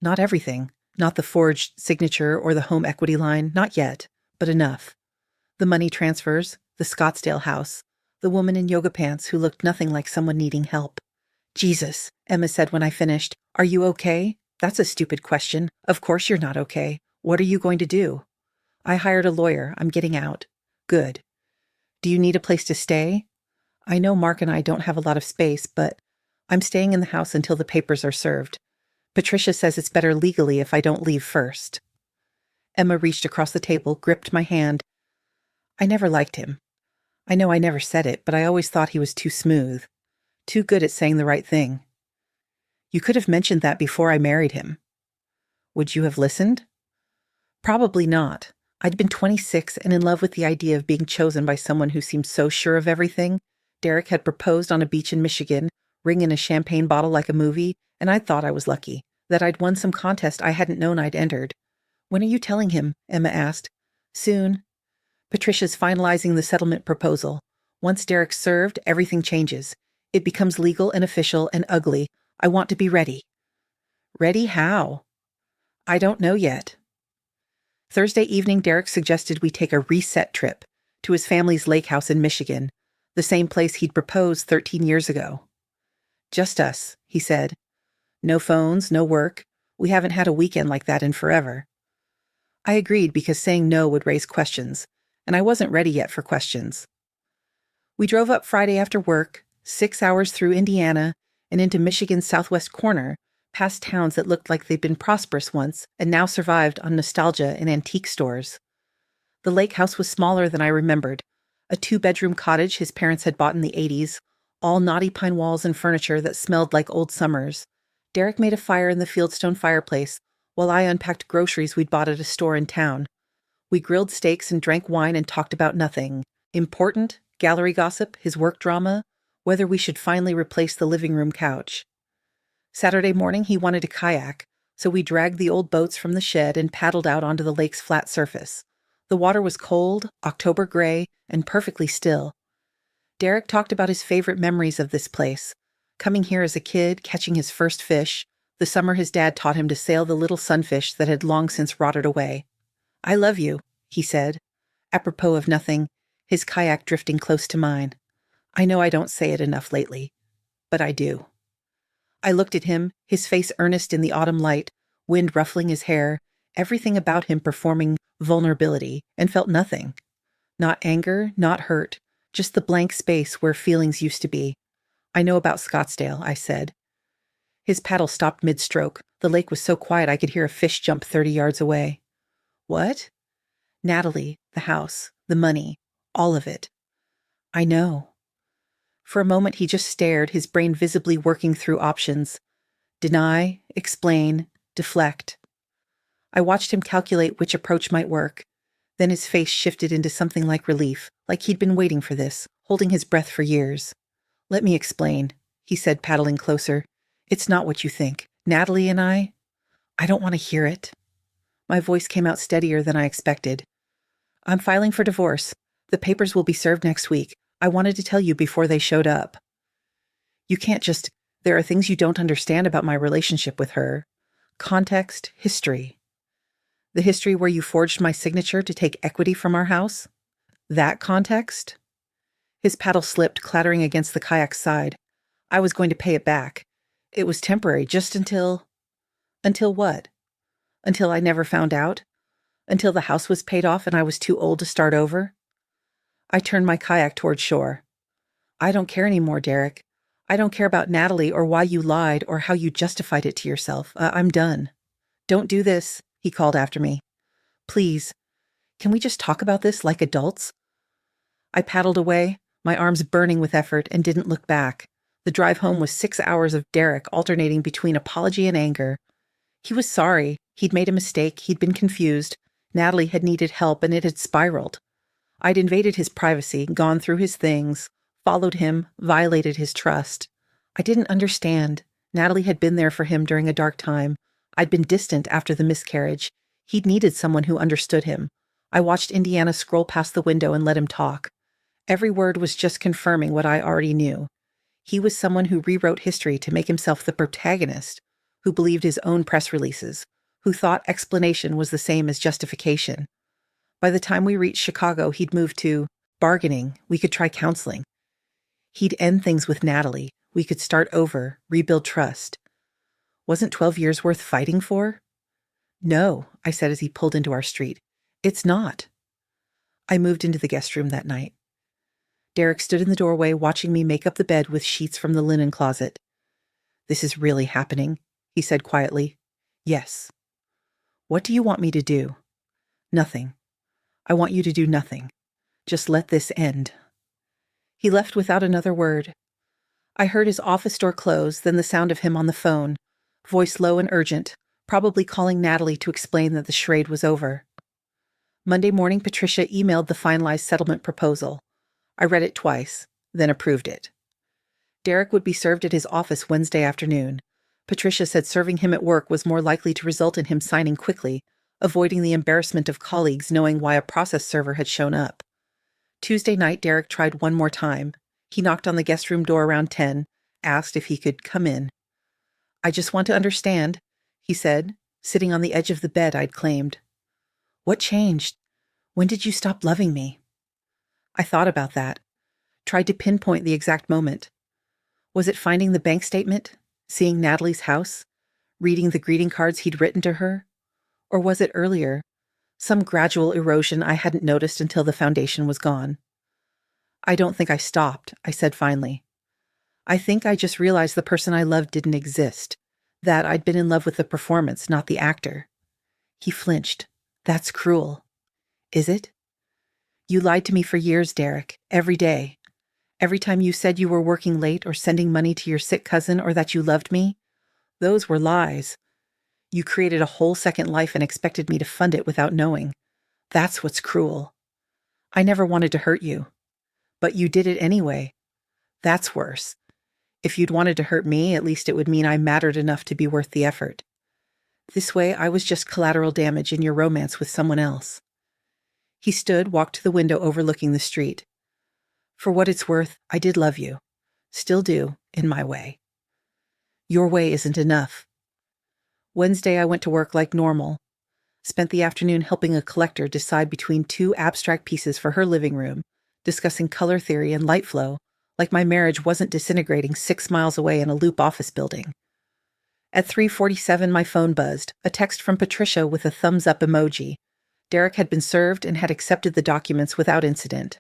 "Not everything. Not the forged signature or the home equity line, not yet, but enough. The money transfers, the Scottsdale house, the woman in yoga pants who looked nothing like someone needing help." "Jesus," Emma said when I finished. "Are you okay?" "That's a stupid question. Of course you're not okay. What are you going to do?" "I hired a lawyer. I'm getting out." "Good. Do you need a place to stay?" "I know Mark and I don't have a lot of space, but I'm staying in the house until the papers are served. Patricia says it's better legally if I don't leave first." Emma reached across the table, gripped my hand. "I never liked him. I know I never said it, but I always thought he was too smooth. Too good at saying the right thing." "You could have mentioned that before I married him." "Would you have listened?" "Probably not. I'd been 26 and in love with the idea of being chosen by someone who seemed so sure of everything. Derek had proposed on a beach in Michigan, ring in a champagne bottle like a movie, and I thought I was lucky, that I'd won some contest I hadn't known I'd entered. "When are you telling him?" Emma asked. "Soon. Patricia's finalizing the settlement proposal. Once Derek's served, everything changes. It becomes legal and official and ugly. I want to be ready." "Ready how?" "I don't know yet." Thursday evening, Derek suggested we take a reset trip to his family's lake house in Michigan, the same place he'd proposed 13 years ago. "Just us," he said. "No phones, no work. We haven't had a weekend like that in forever." I agreed because saying no would raise questions, and I wasn't ready yet for questions. We drove up Friday after work, 6 hours through Indiana and into Michigan's southwest corner, past towns that looked like they'd been prosperous once and now survived on nostalgia and antique stores. The lake house was smaller than I remembered, a 2-bedroom cottage his parents had bought in the 80s, all knotty pine walls and furniture that smelled like old summers. Derek made a fire in the fieldstone fireplace, while I unpacked groceries we'd bought at a store in town. We grilled steaks and drank wine and talked about nothing. Important, gallery gossip, his work drama, whether we should finally replace the living room couch. Saturday morning he wanted a kayak, so we dragged the old boats from the shed and paddled out onto the lake's flat surface. The water was cold, October gray, and perfectly still. Derek talked about his favorite memories of this place, coming here as a kid, catching his first fish, the summer his dad taught him to sail the little sunfish that had long since rotted away. "I love you," he said, apropos of nothing, his kayak drifting close to mine. I know I don't say it enough lately, but I do. I looked at him, his face earnest in the autumn light, wind ruffling his hair, everything about him performing vulnerability, and felt nothing. Not anger, not hurt, just the blank space where feelings used to be. "I know about Scottsdale," I said. His paddle stopped mid-stroke. The lake was so quiet I could hear a fish jump 30 yards away. "What?" "Natalie, the house, the money, all of it." "I know." For a moment he just stared, his brain visibly working through options. Deny, explain, deflect. I watched him calculate which approach might work. Then his face shifted into something like relief, like he'd been waiting for this, holding his breath for years. "Let me explain," he said, paddling closer. "It's not what you think. Natalie and I don't want to hear it." My voice came out steadier than I expected. "I'm filing for divorce. The papers will be served next week. I wanted to tell you before they showed up." "You can't just... There are things you don't understand about my relationship with her. Context, history." "The history where you forged my signature to take equity from our house? That context?" His paddle slipped, clattering against the kayak's side. "I was going to pay it back. It was temporary, just until..." "Until what?" "Until I never found out. Until the house was paid off and I was too old to start over." I turned my kayak toward shore. "I don't care anymore, Derek. I don't care about Natalie or why you lied or how you justified it to yourself. I'm done." Don't do this, he called after me. Please, can we just talk about this like adults? I paddled away, my arms burning with effort, and didn't look back. The drive home was 6 hours of Derek alternating between apology and anger. He was sorry. He'd made a mistake. He'd been confused. Natalie had needed help, and it had spiraled. I'd invaded his privacy, gone through his things, followed him, violated his trust. I didn't understand. Natalie had been there for him during a dark time. I'd been distant after the miscarriage. He'd needed someone who understood him. I watched Indiana scroll past the window and let him talk. Every word was just confirming what I already knew. He was someone who rewrote history to make himself the protagonist, who believed his own press releases, who thought explanation was the same as justification. By the time we reached Chicago, he'd moved to bargaining. We could try counseling. He'd end things with Natalie. We could start over, rebuild trust. Wasn't 12 years worth fighting for? No, I said as he pulled into our street. It's not. I moved into the guest room that night. Derek stood in the doorway watching me make up the bed with sheets from the linen closet. This is really happening, he said quietly. Yes. What do you want me to do? Nothing. I want you to do nothing. Just let this end. He left without another word. I heard his office door close, then the sound of him on the phone, voice low and urgent, probably calling Natalie to explain that the charade was over. Monday morning, Patricia emailed the finalized settlement proposal. I read it twice, then approved it. Derek would be served at his office Wednesday afternoon. Patricia said serving him at work was more likely to result in him signing quickly, avoiding the embarrassment of colleagues knowing why a process server had shown up. Tuesday night, Derek tried one more time. He knocked on the guest room door around 10, asked if he could come in. I just want to understand, he said, sitting on the edge of the bed I'd claimed. What changed? When did you stop loving me? I thought about that, tried to pinpoint the exact moment. Was it finding the bank statement, seeing Natalie's house, reading the greeting cards he'd written to her? Or was it earlier, some gradual erosion I hadn't noticed until the foundation was gone? I don't think I stopped, I said finally. I think I just realized the person I loved didn't exist, that I'd been in love with the performance, not the actor. He flinched. That's cruel. Is it? You lied to me for years, Derek, every day. Every time you said you were working late or sending money to your sick cousin or that you loved me, those were lies. You created a whole second life and expected me to fund it without knowing. That's what's cruel. I never wanted to hurt you. But you did it anyway. That's worse. If you'd wanted to hurt me, at least it would mean I mattered enough to be worth the effort. This way, I was just collateral damage in your romance with someone else. He stood, walked to the window overlooking the street. For what it's worth, I did love you. Still do, in my way. Your way isn't enough. Wednesday, I went to work like normal. Spent the afternoon helping a collector decide between two abstract pieces for her living room, discussing color theory and light flow, like my marriage wasn't disintegrating 6 miles away in a loop office building. At 3:47, my phone buzzed, a text from Patricia with a thumbs-up emoji. Derek had been served and had accepted the documents without incident.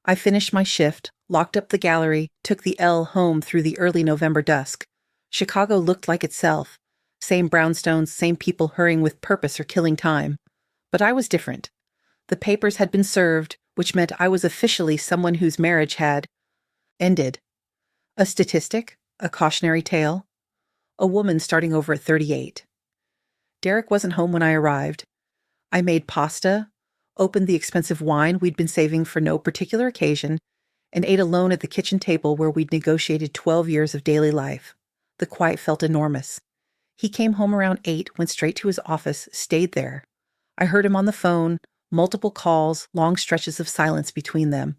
I finished my shift, locked up the gallery, took the L home through the early November dusk. Chicago looked like itself. Same brownstones, same people hurrying with purpose or killing time. But I was different. The papers had been served, which meant I was officially someone whose marriage had ended. A statistic? A cautionary tale? A woman starting over at 38. Derek wasn't home when I arrived. I made pasta, opened the expensive wine we'd been saving for no particular occasion, and ate alone at the kitchen table where we'd negotiated 12 years of daily life. The quiet felt enormous. He came home around 8, went straight to his office, stayed there. I heard him on the phone, multiple calls, long stretches of silence between them.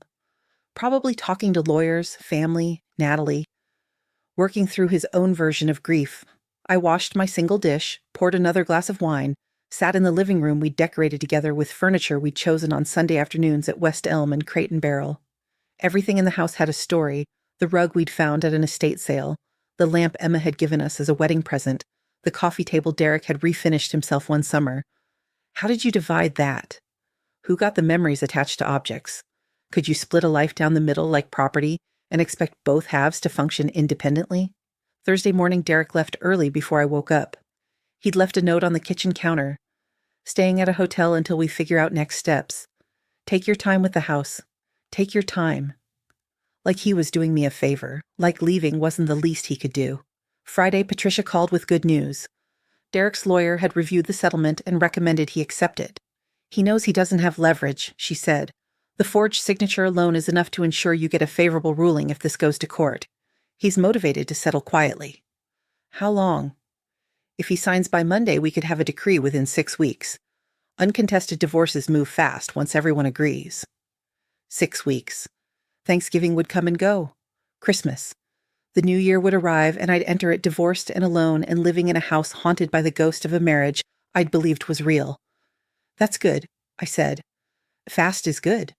Probably talking to lawyers, family, Natalie, working through his own version of grief. I washed my single dish, poured another glass of wine, sat in the living room we'd decorated together with furniture we'd chosen on Sunday afternoons at West Elm and Crate and Barrel. Everything in the house had a story, the rug we'd found at an estate sale, the lamp Emma had given us as a wedding present, the coffee table Derek had refinished himself one summer. How did you divide that? Who got the memories attached to objects? Could you split a life down the middle like property and expect both halves to function independently? Thursday morning, Derek left early before I woke up. He'd left a note on the kitchen counter. Staying at a hotel until we figure out next steps. Take your time with the house. Take your time. Like he was doing me a favor. Like leaving wasn't the least he could do. Friday, Patricia called with good news. Derek's lawyer had reviewed the settlement and recommended he accept it. He knows he doesn't have leverage, she said. The forged signature alone is enough to ensure you get a favorable ruling if this goes to court. He's motivated to settle quietly. How long? If he signs by Monday, we could have a decree within 6 weeks. Uncontested divorces move fast once everyone agrees. 6 weeks. Thanksgiving would come and go. Christmas. The new year would arrive, and I'd enter it divorced and alone and living in a house haunted by the ghost of a marriage I'd believed was real. That's good, I said. Fast is good.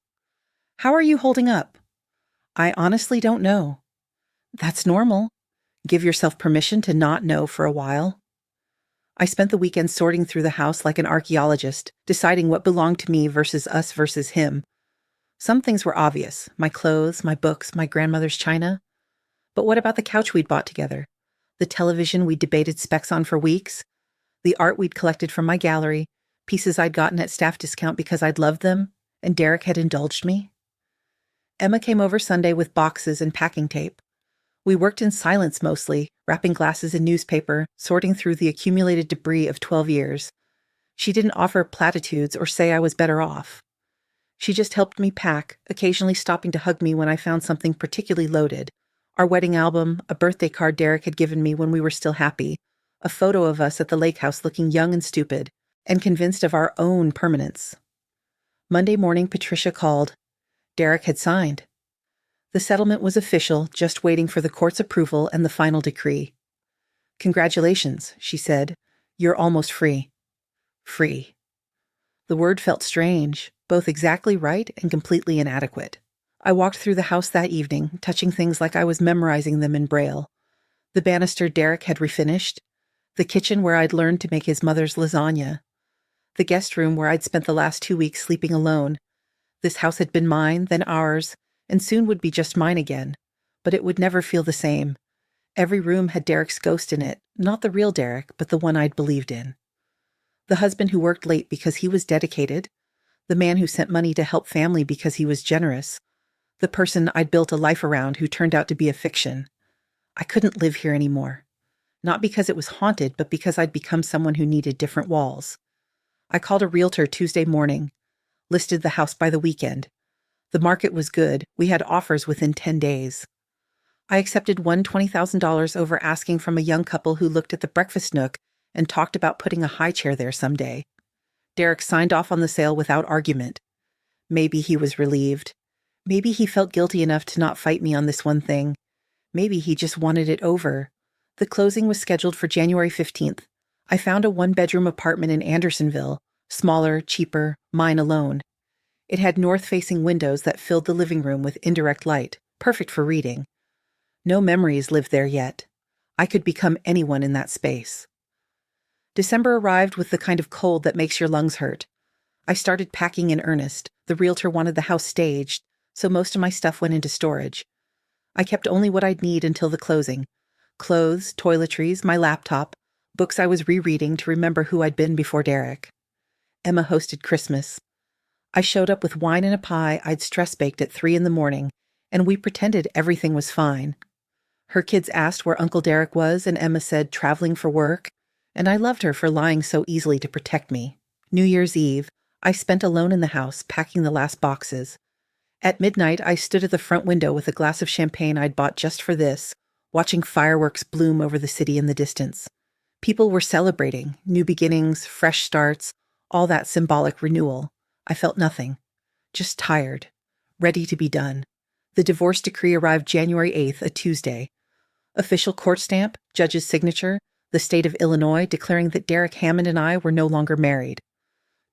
How are you holding up? I honestly don't know. That's normal. Give yourself permission to not know for a while. I spent the weekend sorting through the house like an archaeologist, deciding what belonged to me versus us versus him. Some things were obvious, my clothes, my books, my grandmother's china. But what about the couch we'd bought together? The television we'd debated specs on for weeks? The art we'd collected from my gallery, pieces I'd gotten at staff discount because I'd loved them, and Derek had indulged me? Emma came over Sunday with boxes and packing tape. We worked in silence mostly, wrapping glasses in newspaper, sorting through the accumulated debris of 12 years. She didn't offer platitudes or say I was better off. She just helped me pack, occasionally stopping to hug me when I found something particularly loaded. Our wedding album, a birthday card Derek had given me when we were still happy, a photo of us at the lake house looking young and stupid, and convinced of our own permanence. Monday morning, Patricia called. Derek had signed. The settlement was official, just waiting for the court's approval and the final decree. Congratulations, she said. You're almost free. Free. The word felt strange, both exactly right and completely inadequate. I walked through the house that evening, touching things like I was memorizing them in Braille. The banister Derek had refinished, the kitchen where I'd learned to make his mother's lasagna, the guest room where I'd spent the last 2 weeks sleeping alone. This house had been mine, then ours, and soon would be just mine again. But it would never feel the same. Every room had Derek's ghost in it, not the real Derek, but the one I'd believed in. The husband who worked late because he was dedicated, the man who sent money to help family because he was generous, the person I'd built a life around who turned out to be a fiction. I couldn't live here anymore. Not because it was haunted, but because I'd become someone who needed different walls. I called a realtor Tuesday morning, listed the house by the weekend. The market was good. We had offers within 10 days. I accepted $20,000 over asking from a young couple who looked at the breakfast nook and talked about putting a high chair there someday. Derek signed off on the sale without argument. Maybe he was relieved. Maybe he felt guilty enough to not fight me on this one thing. Maybe he just wanted it over. The closing was scheduled for January 15th. I found a one-bedroom apartment in Andersonville, smaller, cheaper, mine alone. It had north-facing windows that filled the living room with indirect light, perfect for reading. No memories lived there yet. I could become anyone in that space. December arrived with the kind of cold that makes your lungs hurt. I started packing in earnest. The realtor wanted the house staged, so most of my stuff went into storage. I kept only what I'd need until the closing. Clothes, toiletries, my laptop, books I was rereading to remember who I'd been before Derek. Emma hosted Christmas. I showed up with wine and a pie I'd stress-baked at 3 a.m, and we pretended everything was fine. Her kids asked where Uncle Derek was, and Emma said traveling for work, and I loved her for lying so easily to protect me. New Year's Eve, I spent alone in the house, packing the last boxes. At midnight, I stood at the front window with a glass of champagne I'd bought just for this, watching fireworks bloom over the city in the distance. People were celebrating, new beginnings, fresh starts, all that symbolic renewal. I felt nothing. Just tired. Ready to be done. The divorce decree arrived January 8th, a Tuesday. Official court stamp, judge's signature, the state of Illinois declaring that Derek Hammond and I were no longer married.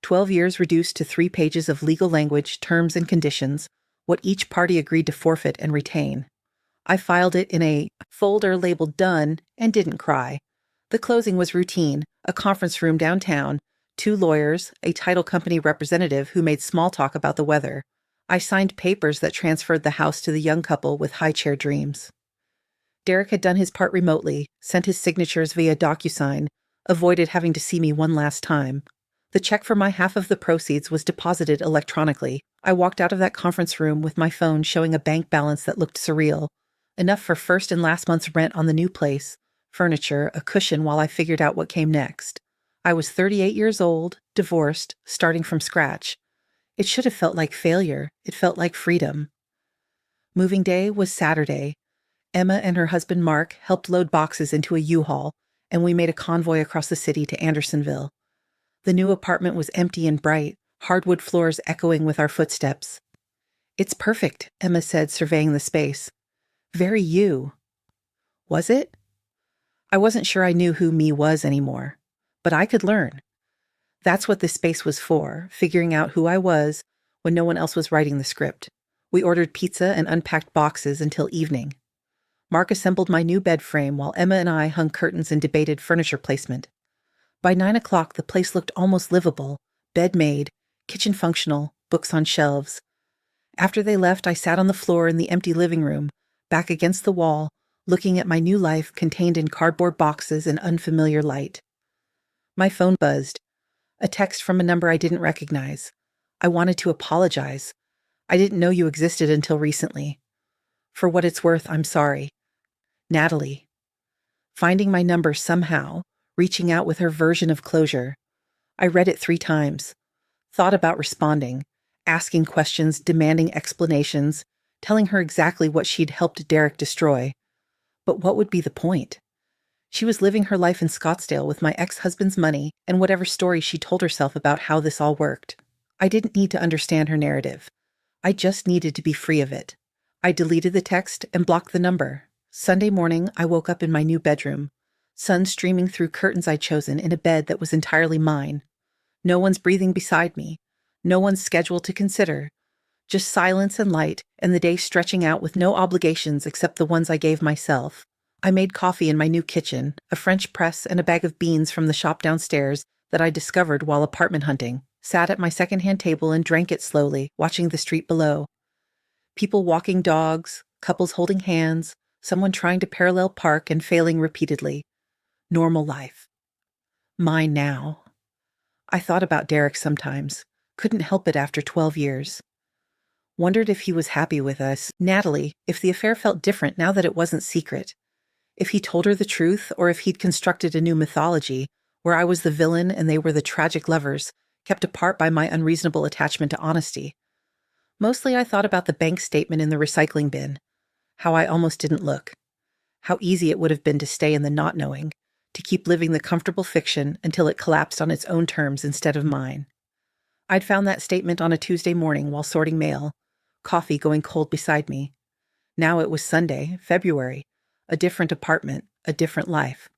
12 years reduced to 3 pages of legal language, terms and conditions, what each party agreed to forfeit and retain. I filed it in a folder labeled done and didn't cry. The closing was routine, a conference room downtown, 2 lawyers, a title company representative who made small talk about the weather. I signed papers that transferred the house to the young couple with high-chair dreams. Derek had done his part remotely, sent his signatures via DocuSign, avoided having to see me one last time. The check for my half of the proceeds was deposited electronically. I walked out of that conference room with my phone showing a bank balance that looked surreal, enough for first and last month's rent on the new place, furniture, a cushion while I figured out what came next. I was 38 years old, divorced, starting from scratch. It should have felt like failure. It felt like freedom. Moving day was Saturday. Emma and her husband Mark helped load boxes into a U-Haul, and we made a convoy across the city to Andersonville. The new apartment was empty and bright, hardwood floors echoing with our footsteps. "It's perfect," Emma said, surveying the space. "Very you." Was it? I wasn't sure I knew who me was anymore, but I could learn. That's what this space was for, figuring out who I was when no one else was writing the script. We ordered pizza and unpacked boxes until evening. Mark assembled my new bed frame while Emma and I hung curtains and debated furniture placement. By 9 o'clock, the place looked almost livable, bed made, kitchen functional, books on shelves. After they left, I sat on the floor in the empty living room, back against the wall, looking at my new life contained in cardboard boxes and unfamiliar light. My phone buzzed. A text from a number I didn't recognize. I wanted to apologize. I didn't know you existed until recently. For what it's worth, I'm sorry. Natalie. Finding my number somehow, reaching out with her version of closure. I read it 3 times. Thought about responding, asking questions, demanding explanations, telling her exactly what she'd helped Derek destroy. But what would be the point? She was living her life in Scottsdale with my ex-husband's money and whatever story she told herself about how this all worked. I didn't need to understand her narrative. I just needed to be free of it. I deleted the text and blocked the number. Sunday morning, I woke up in my new bedroom, sun streaming through curtains I'd chosen in a bed that was entirely mine. No one's breathing beside me. No one's schedule to consider. Just silence and light, and the day stretching out with no obligations except the ones I gave myself. I made coffee in my new kitchen, a French press and a bag of beans from the shop downstairs that I discovered while apartment hunting, sat at my secondhand table and drank it slowly, watching the street below. People walking dogs, couples holding hands, someone trying to parallel park and failing repeatedly. Normal life. Mine now. I thought about Derek sometimes. Couldn't help it after 12 years. Wondered if he was happy with us, Natalie, if the affair felt different now that it wasn't secret. If he told her the truth, or if he'd constructed a new mythology, where I was the villain and they were the tragic lovers, kept apart by my unreasonable attachment to honesty. Mostly I thought about the bank statement in the recycling bin. How I almost didn't look. How easy it would have been to stay in the not knowing, to keep living the comfortable fiction until it collapsed on its own terms instead of mine. I'd found that statement on a Tuesday morning while sorting mail, coffee going cold beside me. Now it was Sunday, February, a different apartment, a different life.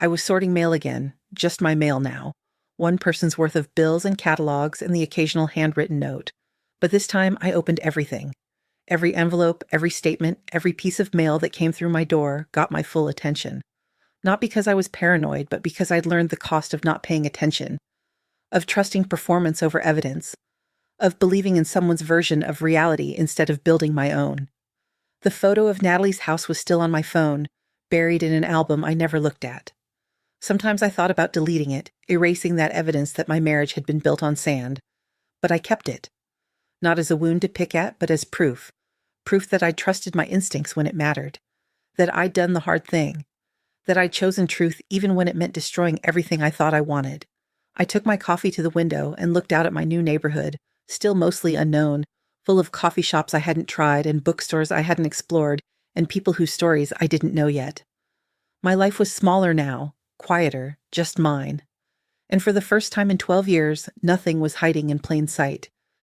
I was sorting mail again, just my mail now, one person's worth of bills and catalogs and the occasional handwritten note. But this time I opened everything. Every envelope, every statement, every piece of mail that came through my door got my full attention. Not because I was paranoid, but because I'd learned the cost of not paying attention, of trusting performance over evidence, of believing in someone's version of reality instead of building my own. The photo of Natalie's house was still on my phone, buried in an album I never looked at. Sometimes I thought about deleting it, erasing that evidence that my marriage had been built on sand. But I kept it. Not as a wound to pick at, but as proof. Proof that I'd trusted my instincts when it mattered. That I'd done the hard thing. That I'd chosen truth even when it meant destroying everything I thought I wanted. I took my coffee to the window and looked out at my new neighborhood, still mostly unknown, full of coffee shops I hadn't tried and bookstores I hadn't explored and people whose stories I didn't know yet. My life was smaller now, quieter, just mine. And for the first time in 12 years, nothing was hiding in plain sight.